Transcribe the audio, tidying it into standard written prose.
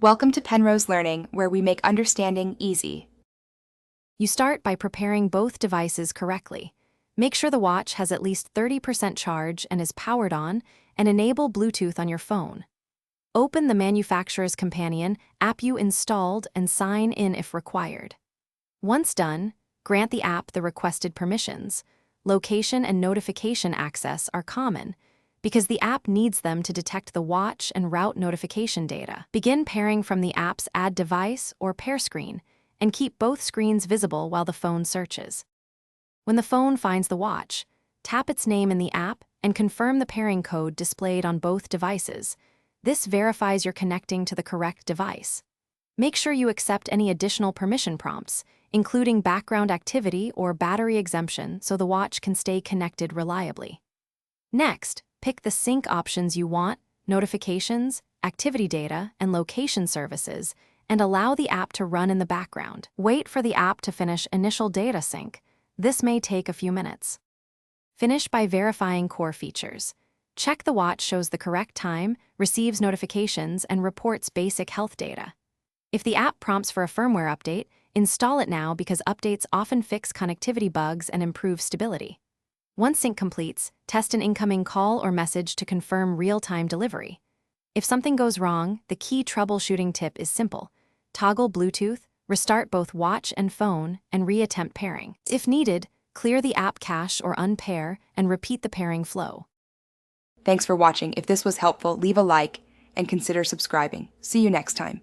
Welcome to Penrose Learning, where we make understanding easy. You start by preparing both devices correctly. Make sure the watch has at least 30% charge and is powered on, and enable Bluetooth on your phone. Open the manufacturer's companion app you installed and sign in if required. Once done, grant the app the requested permissions. Location and notification access are common, because the app needs them to detect the watch and route notification data. Begin pairing from the app's Add Device or Pair screen, and keep both screens visible while the phone searches. When the phone finds the watch, tap its name in the app and confirm the pairing code displayed on both devices. This verifies you're connecting to the correct device. Make sure you accept any additional permission prompts, including background activity or battery exemption, so the watch can stay connected reliably. Next, pick the sync options you want, notifications, activity data, and location services, and allow the app to run in the background. Wait for the app to finish initial data sync. This may take a few minutes. Finish by verifying core features. Check the watch shows the correct time, receives notifications, and reports basic health data. If the app prompts for a firmware update, install it now because updates often fix connectivity bugs and improve stability. Once sync completes, test an incoming call or message to confirm real-time delivery. If something goes wrong, the key troubleshooting tip is simple. Toggle Bluetooth, restart both watch and phone, and re-attempt pairing. If needed, clear the app cache or unpair and repeat the pairing flow. Thanks for watching. If this was helpful, leave a like and consider subscribing. See you next time.